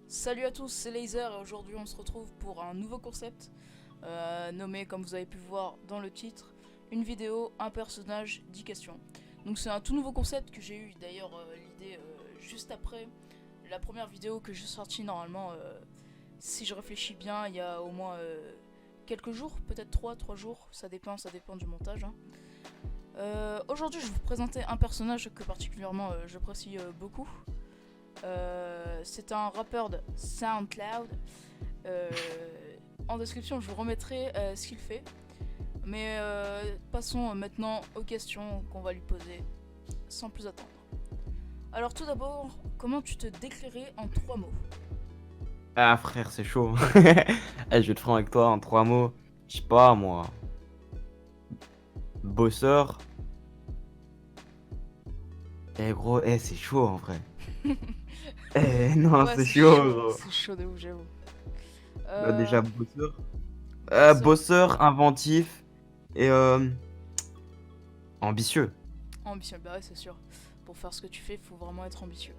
Salut à tous, c'est Laser et aujourd'hui on se retrouve pour un nouveau concept nommé, comme vous avez pu voir dans le titre, une vidéo, un personnage, 10 questions. Donc c'est un tout nouveau concept que j'ai eu d'ailleurs l'idée juste après la première vidéo que j'ai sortie normalement, si je réfléchis bien, il y a au moins quelques jours, peut-être 3 jours, ça dépend du montage. Hein. Aujourd'hui je vais vous présenter un personnage que particulièrement j'apprécie beaucoup. C'est un rappeur de SoundCloud. Euh, En description, je vous remettrai ce qu'il fait. Mais passons maintenant aux questions qu'on va lui poser sans plus attendre. Alors tout d'abord, comment tu te décrirais en 3 mots? Ah frère, c'est chaud. Eh, je vais te prendre avec toi en 3 mots. Je sais pas moi. Bosseur. Eh gros, c'est chaud en vrai. Non, Ouais, c'est chaud gros. c'est chaud de ouf, j'avoue. Bah, Euh, déjà bosseur. Bosseur, Bosseur, inventif et ambitieux. ambitieux, bah ouais, c'est sûr. Pour faire ce que tu fais, il faut vraiment être ambitieux.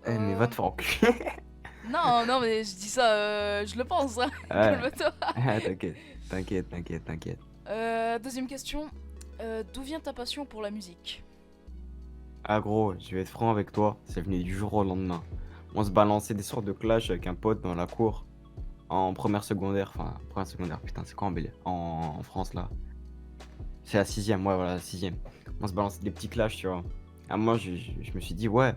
Mais va Euh, te faire enculer. Non, non, mais je dis ça, je le pense, hein. Ouais. Calme-toi. T'inquiète, t'inquiète, t'inquiète, t'inquiète. Deuxième question, d'où vient ta passion pour la musique? Ah gros, je vais être franc avec toi. C'est venu du jour au lendemain. On se balançait des sortes de clash avec un pote dans la cour. En première secondaire, putain, c'est quoi en France là? C'est la sixième, ouais, voilà, la sixième. On se balance des petits clashs, tu vois. À moi, je me suis dit, ouais,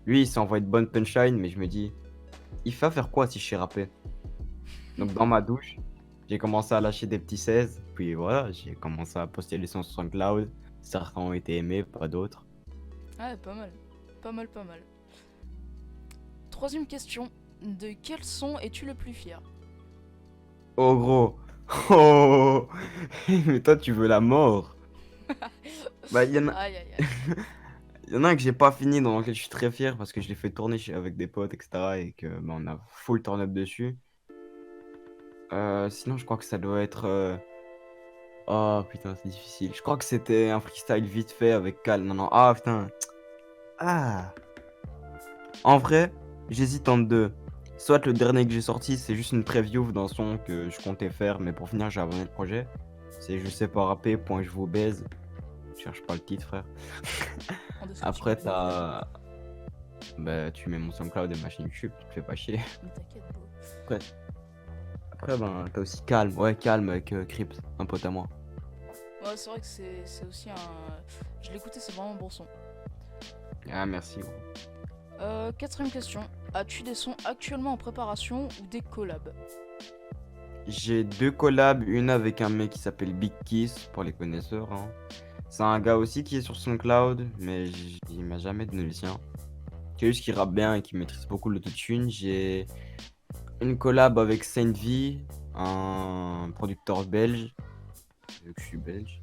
lui, il s'envoie de bonnes punchlines, mais je me dis, il va faire quoi si je sais rapper? Donc, dans ma douche, j'ai commencé à lâcher des petits 16, puis voilà, j'ai commencé à poster les sons sur SoundCloud. Certains ont été aimés, pas d'autres. Ouais, pas mal. Pas mal, pas mal. Troisième question, de quel son es-tu le plus fier? Oh, gros, oh, mais toi, tu veux la mort. Bah, Aïe, aïe, aïe. il y en a un que j'ai pas fini, dans lequel je suis très fier parce que je l'ai fait tourner avec des potes, etc. Et que bah, on a full turn up dessus. Sinon, je crois que ça doit être. Oh putain, c'est difficile. Je crois que c'était un freestyle vite fait avec Cal. Non, non. Ah putain. Ah. En vrai, j'hésite entre deux. Soit le dernier que j'ai sorti, c'est juste une preview d'un son que je comptais faire, mais pour finir, j'ai abandonné le projet. C'est Je sais pas rapper, point je vous baise. Je cherche pas le titre, frère. En description. Après, t'as. Bah, tu mets mon SoundCloud et ma chaîne YouTube, tu te fais pas chier. Mais t'inquiète, bro. Après, après ben, t'as aussi Calme. Ouais, Calme avec Crips, un pote à moi. Ouais, c'est vrai que c'est aussi un. Je l'ai écouté, c'est vraiment un bon son. Ah, merci, gros. Quatrième question, as-tu des sons actuellement en préparation ou des collabs? J'ai 2 collabs, une avec un mec qui s'appelle Big Kiss, pour les connaisseurs. Hein. C'est un gars aussi qui est sur SoundCloud, mais il m'a jamais donné le sien. C'est juste qu'il rappe bien et qui maîtrise beaucoup l'autotune. J'ai une collab avec Saint V, un producteur belge, vu que je suis belge,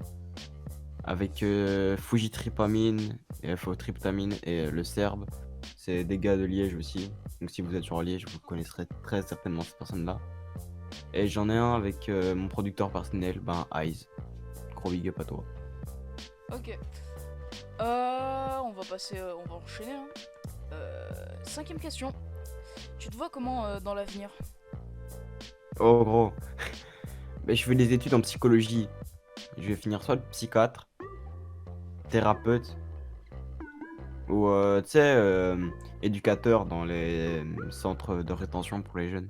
avec Fujitripamine, et Fotryptamine et le Serbe. C'est des gars de Liège aussi. Donc si vous êtes sur Liège, vous connaîtrez très certainement cette personne-là. Et j'en ai un avec mon producteur personnel, ben Eyes. Gros big up à toi. Ok. On va passer, on va enchaîner. Hein. Cinquième question, tu te vois comment dans l'avenir? Oh gros, mais je fais des études en psychologie. Je vais finir soit psychiatre, thérapeute, ou tu sais, éducateur dans les centres de rétention pour les jeunes.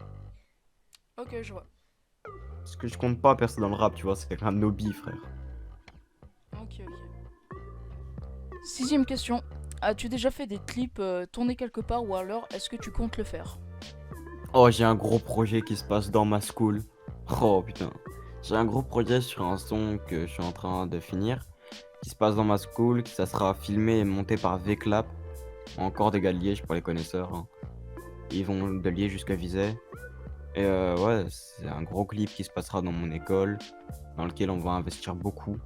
Ok, je vois. Parce que je compte pas percer dans le rap, tu vois, c'est un hobby, frère. Ok, ok. Sixième question, as-tu déjà fait des clips tournés quelque part ou alors est-ce que tu comptes le faire? Oh, j'ai un gros projet qui se passe dans ma school. Oh putain. J'ai un gros projet sur un son que je suis en train de finir, qui se passe dans ma school, qui ça sera filmé et monté par V-Clap, encore des gars de Liège pour les connaisseurs. Hein. Ils vont de Liège jusqu'à Vizay. Et ouais, c'est un gros clip qui se passera dans mon école, dans lequel on va investir beaucoup.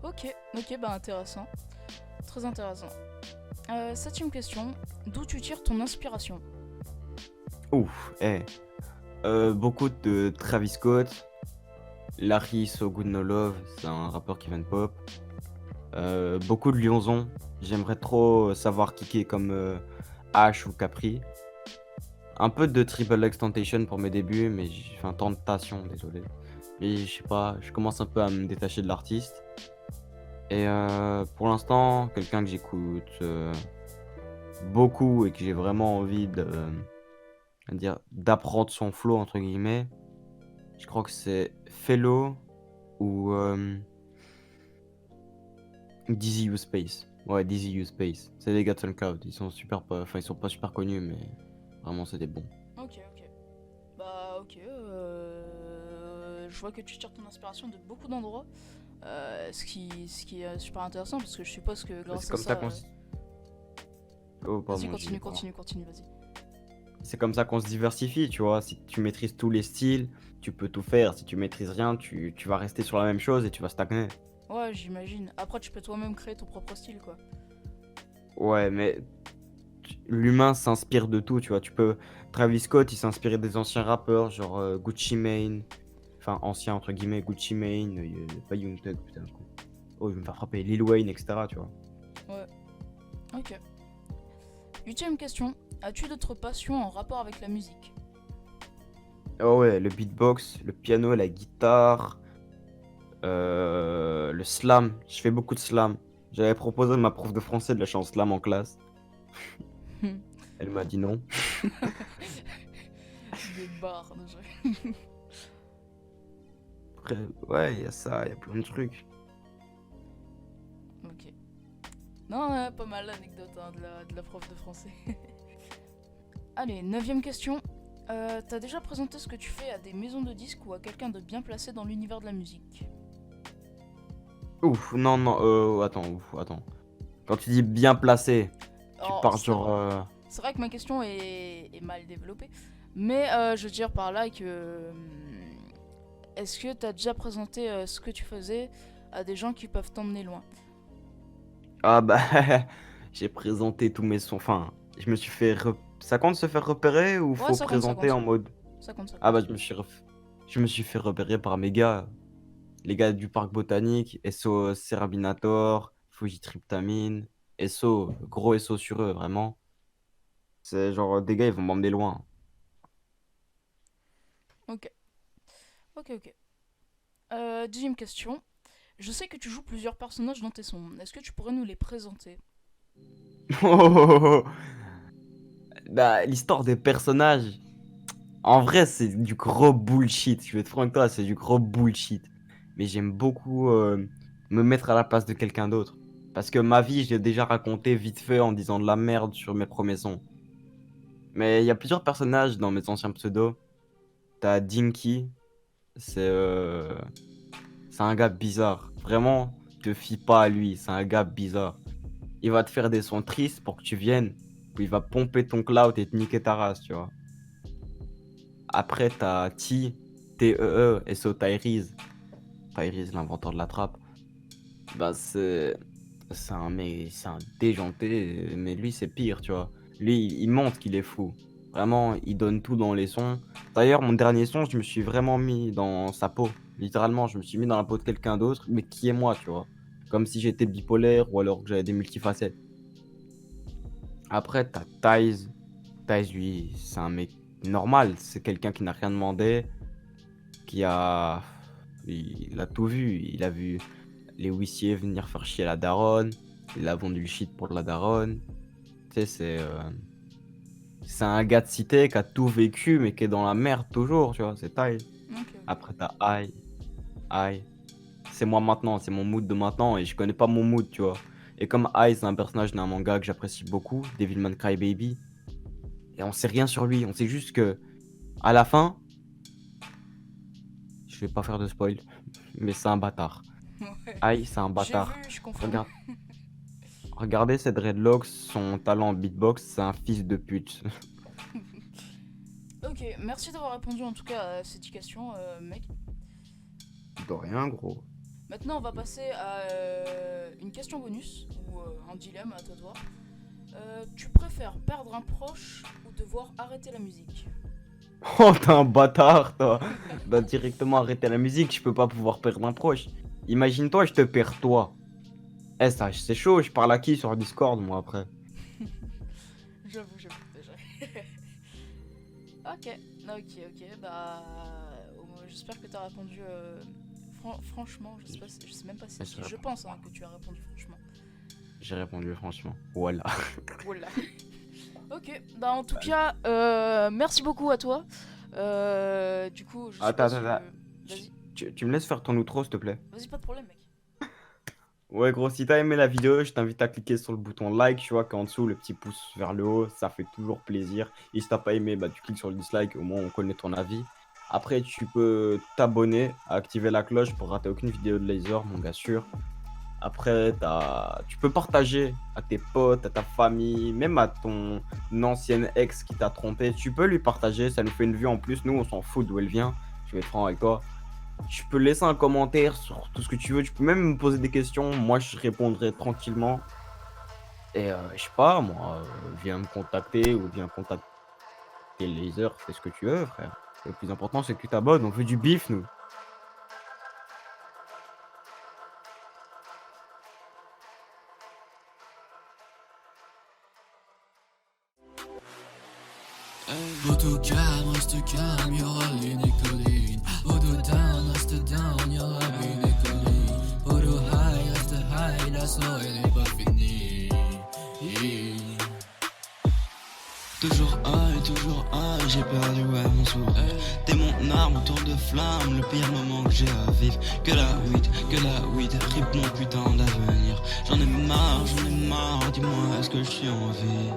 Ok, ok, bah intéressant. Très intéressant. Septième question. D'où tu tires ton inspiration? Ouf, beaucoup de Travis Scott, Larry So Good No Love, c'est un rappeur qui vient de pop. Beaucoup de Lyonzon. J'aimerais trop savoir kicker comme H ou Capri. Un peu de Triple X Tentation pour mes débuts, mais j'ai fait un Tentation, désolé. Mais je sais pas, je commence un peu à me détacher de l'artiste. Et pour l'instant, quelqu'un que j'écoute beaucoup et que j'ai vraiment envie d'apprendre son flow, entre guillemets, je crois que c'est Fellow ou Dizzy U Space. Ouais, Dizzy U Space. C'est des gars de SoundCloud. Ils sont super pas... Enfin, ils sont pas super connus, mais vraiment, c'était bon. Ok, ok. Bah, ok. Je vois que tu tires ton inspiration de beaucoup d'endroits. Ce qui est super intéressant parce que je suppose que Bah, c'est grâce à comme ça ça. qu'on Oh, Vas-y, pardon, j'ai... continue, vas-y. C'est comme ça qu'on se diversifie, tu vois. Si tu maîtrises tous les styles, tu peux tout faire. Si tu maîtrises rien, tu vas rester sur la même chose et tu vas stagner. Ouais, j'imagine. Après, tu peux toi-même créer ton propre style, quoi. Ouais, mais l'humain s'inspire de tout, tu vois. Tu peux... Travis Scott, il s'inspirait des anciens rappeurs, genre Gucci Mane. Enfin, ancien, entre guillemets, Gucci Mane. Pas Young Thug, putain. Oh, je vais me faire frapper. Lil Wayne, etc., tu vois. Ouais, ok. Huitième question. As-tu d'autres passions en rapport avec la musique? Oh ouais, le beatbox, le piano, la guitare, le slam. Je fais beaucoup de slam. J'avais proposé à ma prof de français de lâcher en slam en classe. Elle m'a dit non. Des barres, déjà. Après, ouais, il y a ça, il y a plein de trucs. Ok. Non, ouais, pas mal l'anecdote hein, de la prof de français. Allez, neuvième question. T'as déjà présenté ce que tu fais à des maisons de disques ou à quelqu'un de bien placé dans l'univers de la musique? Ouf, non, non, attends. Quand tu dis bien placé, tu Alors, parles genre... c'est vrai que ma question est mal développée, mais je veux dire par là que... Est-ce que t'as déjà présenté ce que tu faisais à des gens qui peuvent t'emmener loin? Ah bah, j'ai présenté tous mes sons. Enfin, je me suis fait... Ça compte se faire repérer ou Ouais, faut ça compte, ça compte, présenter ça en compte. mode... Ça compte, ça Ah bah, compte. je me suis fait repérer par mes gars. Les gars du parc botanique, SO Serabinator, Fujitryptamine, SO, gros SO sur eux, vraiment. C'est genre, des gars, ils vont m'emmener loin. Ok, ok. Deuxième question. Je sais que tu joues plusieurs personnages dans tes sons. Est-ce que tu pourrais nous les présenter? Bah, l'histoire des personnages, en vrai, c'est du gros bullshit. Je vais être franc avec toi, c'est du gros bullshit. Mais j'aime beaucoup me mettre à la place de quelqu'un d'autre. Parce que ma vie, je l'ai déjà raconté vite fait en disant de la merde sur mes premiers sons. Mais il y a plusieurs personnages dans mes anciens pseudos. T'as Dinky, c'est c'est un gars bizarre. Vraiment, te fie pas à lui, c'est un gars bizarre. Il va te faire des sons tristes pour que tu viennes, puis il va pomper ton cloud et te niquer ta race, tu vois. Après, t'as T-E-E, S-O Tyrese. Tyrese, l'inventeur de la trappe. Bah, c'est un déjanté, mais lui, c'est pire, tu vois. Lui, il montre qu'il est fou. Vraiment, il donne tout dans les sons. D'ailleurs, mon dernier son, je me suis vraiment mis dans sa peau. Littéralement, je me suis mis dans la peau de quelqu'un d'autre, mais qui est moi, tu vois. Comme si j'étais bipolaire ou alors que j'avais des multifacettes. Après, t'as Tyze. Tyze, lui, c'est un mec normal. C'est quelqu'un qui n'a rien demandé, qui a... Il a tout vu. Il a vu les huissiers venir faire chier la daronne. Il a vendu le shit pour la daronne. Tu sais, c'est un gars de cité qui a tout vécu, mais qui est dans la merde toujours, tu vois. C'est Ty. Ok, ok. Après, t'as I. C'est moi maintenant, c'est mon mood de maintenant, et je connais pas mon mood, tu vois. Et comme I, c'est un personnage d'un manga que j'apprécie beaucoup, Devilman Crybaby, et on sait rien sur lui, on sait juste que, à la fin, je vais pas faire de spoil, mais c'est un bâtard. Ouais. I, c'est un J'ai vu, bâtard. je confirme. Regarde, regardez ces dreadlocks, son talent en beatbox, c'est un fils de pute. Ok, merci d'avoir répondu en tout cas à cette question, mec. De rien, gros. Maintenant, on va passer à une question bonus, ou un dilemme, à toi de voir. Tu préfères perdre un proche ou devoir arrêter la musique? Oh, t'es un bâtard, toi. Bah, directement arrêter la musique, je peux pas pouvoir perdre un proche. Imagine-toi, je te perds toi. Eh, ça, c'est chaud, je parle à qui sur Discord, moi, après? J'avoue, déjà. Ok, ok, bah... j'espère que t'as répondu... franchement, je sais même pas si... Mais Je pense que tu as répondu franchement. j'ai répondu franchement. Voilà. Voilà. Ok, bah en tout cas, merci beaucoup à toi. Du coup, je sais Attends, pas si... attends. Vas-y, Tu me laisses faire ton outro, s'il te plaît? vas-y, pas de problème, mec. Ouais, gros, si t'as aimé la vidéo, je t'invite à cliquer sur le bouton like, tu vois, qu'en dessous, le petit pouce vers le haut, ça fait toujours plaisir. Et si t'as pas aimé, bah, tu cliques sur le dislike, au moins on connaît ton avis. Après, tu peux t'abonner, activer la cloche pour rater aucune vidéo de laser, mon gars sûr. Après, tu peux partager à tes potes, à ta famille, même à ton ancienne ex qui t'a trompé. Tu peux lui partager, ça nous fait une vue en plus. Nous, on s'en fout d'où elle vient. Je vais être franc avec toi. Tu peux laisser un commentaire sur tout ce que tu veux. Tu peux même me poser des questions. Moi, je répondrai tranquillement. Et je sais pas, moi, viens me contacter ou viens contacter Laser. Fais ce que tu veux, frère. Le plus important, c'est que tu t'abonnes. On veut du bif, nous. Poto calme, reste calme, y'aura une écoline. Poto down, reste down, y'aura une écoline. Poto high, reste high, la soirée n'est pas finie. Toujours high, j'ai perdu ouais mon sourire. T'es mon arme autour de flamme, le pire moment que j'ai à vivre. Que la weed, rip mon putain d'avenir. J'en ai marre, dis-moi est-ce que je suis en vie.